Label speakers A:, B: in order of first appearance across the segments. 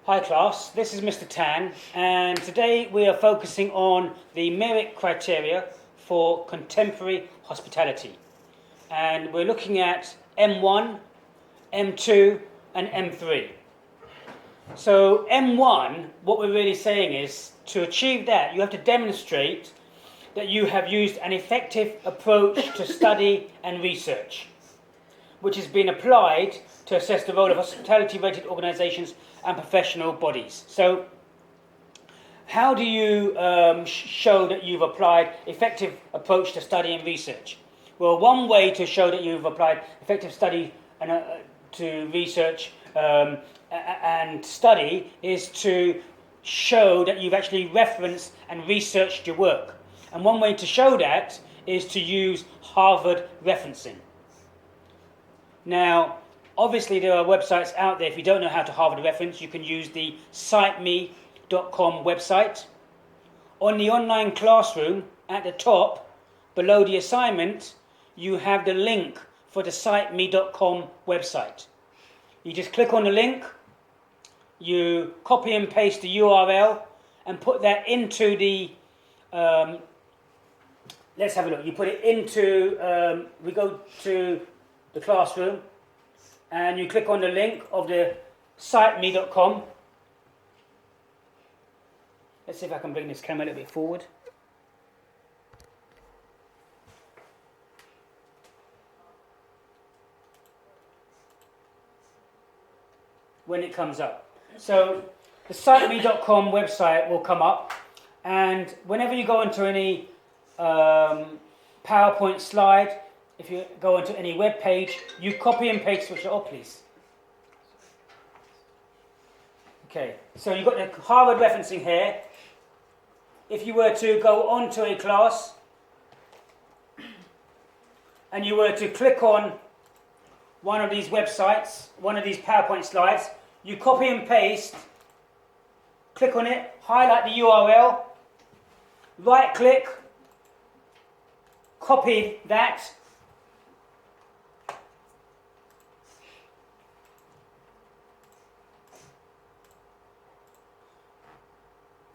A: Hi class, this is Mr. Tan, and today we are focusing on the merit criteria for contemporary hospitality. And we're looking at M1, M2 and M3. So M1, what we're really saying is, to achieve that, you have to demonstrate that you have used an effective approach to study and research, which has been applied to assess the role of hospitality-rated organisations and professional bodies. So, how do you show that you've applied effective approach to study and research? Well, one way to show that you've applied effective study and to research and study is to show that you've actually referenced and researched your work. And one way to show that is to use Harvard referencing. Now, obviously there are websites out there. If you don't know how to Harvard reference, you can use the citeme.com website. On the online classroom, at the top, below the assignment, you have the link for the citeme.com website. You just click on the link, you copy and paste the URL, and put that into the, let's have a look. You put it into, we go to the classroom, and you click on the link of the citeme.com. Let's see if I can bring this camera a little bit forward. When it comes up. So the citeme.com website will come up, and whenever you go into any PowerPoint slide, if you go into any web page, you copy and paste, switch it off please. Okay, so you've got the Harvard referencing here. If you were to go onto a class and you were to click on one of these websites, one of these PowerPoint slides, you copy and paste, click on it, highlight the URL, right click, copy that,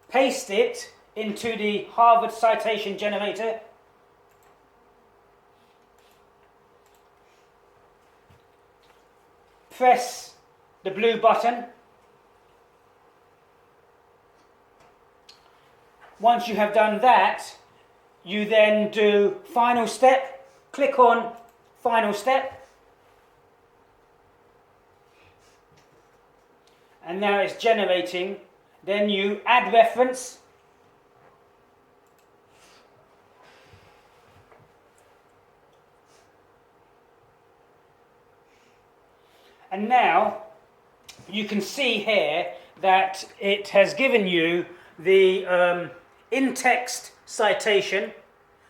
A: paste it into the Harvard citation generator, press the blue button. Once you have done that, you then do final step, click on final step, and now it's generating. Then you add reference, and now you can see here that it has given you the in-text citation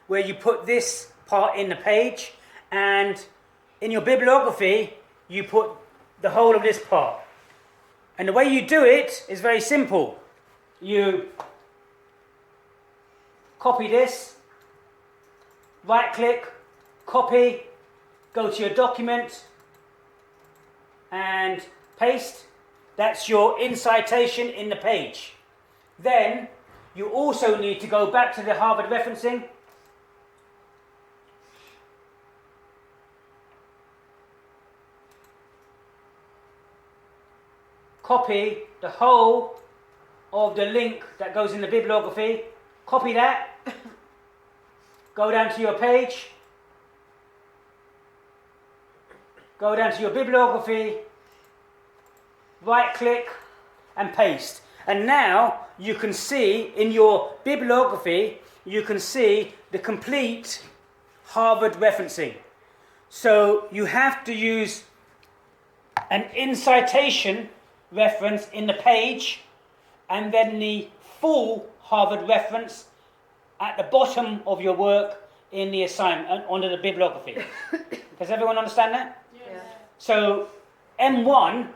A: where you put this part in the page, and in your bibliography you put the whole of this part. And the way you do it is very simple. You copy this, right click, copy, go to your document and paste. That's your in citation in the page. Then you also need to go back to the Harvard referencing, copy the whole of the link that goes in the bibliography, copy that, go down to your page, go down to your bibliography, right click and paste. And now you can see in your bibliography, you can see the complete Harvard referencing. So you have to use an in citation reference in the page, and then the full Harvard reference at the bottom of your work in the assignment under the bibliography. Does everyone understand that?
B: Yes.
A: So M1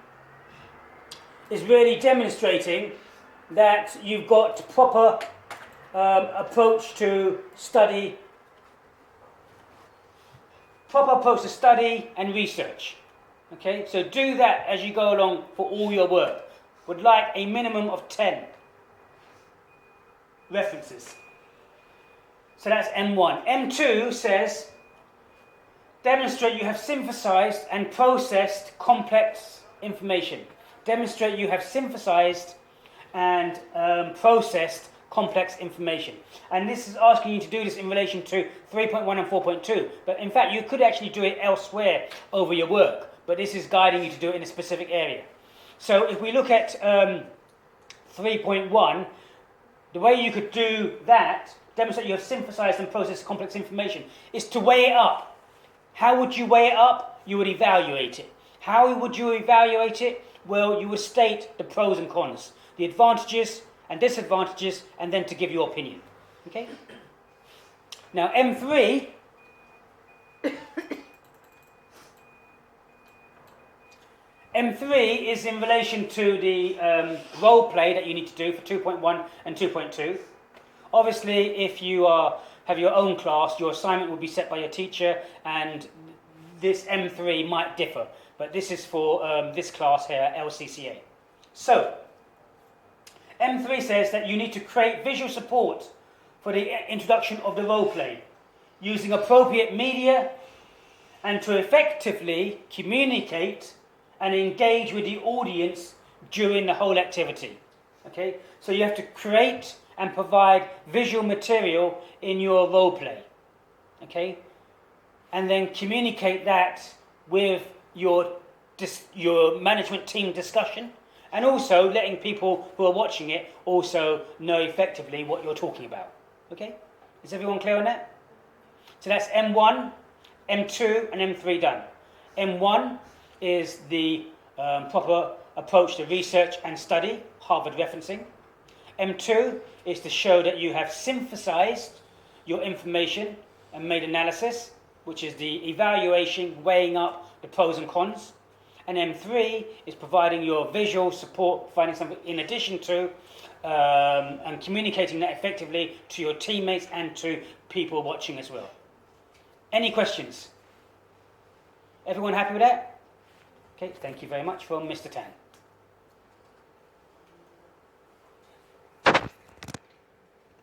A: is really demonstrating that you've got proper approach to study, and research. Okay, so do that as you go along for all your work. would like a minimum of 10 references. So that's M1. M2 says, demonstrate you have synthesized and processed complex information. Demonstrate you have synthesized and processed complex information. And this is asking you to do this in relation to 3.1 and 4.2. But in fact, you could actually do it elsewhere over your work. But this is guiding you to do it in a specific area. So if we look at 3.1, the way you could do that, demonstrate you have synthesized and processed complex information, is to weigh it up. How would you weigh it up? You would evaluate it. How would you evaluate it? Well, you would state the pros and cons, the advantages and disadvantages, and then to give your opinion. Okay? Now, M3 M3 is in relation to the role play that you need to do for 2.1 and 2.2. Obviously, if you have your own class, your assignment will be set by your teacher, and this M3 might differ. But this is for this class here, LCCA. So, M3 says that you need to create visual support for the introduction of the role play, using appropriate media, and to effectively communicate and engage with the audience during the whole activity. Okay? So you have to create and provide visual material in your role play. Okay? And then communicate that with your management team discussion, and also letting people who are watching it also know effectively what you're talking about. Okay? Is everyone clear on that? So that's M1, M2, and M3 done. M1 is the proper approach to research and study, Harvard referencing. M2 is to show that you have synthesized your information and made analysis, which is the evaluation, weighing up the pros and cons. And M3 is providing your visual support, providing something in addition to, and communicating that effectively to your teammates and to people watching as well. Any questions? Everyone happy with that? Okay, thank you very much from Mr. Tan.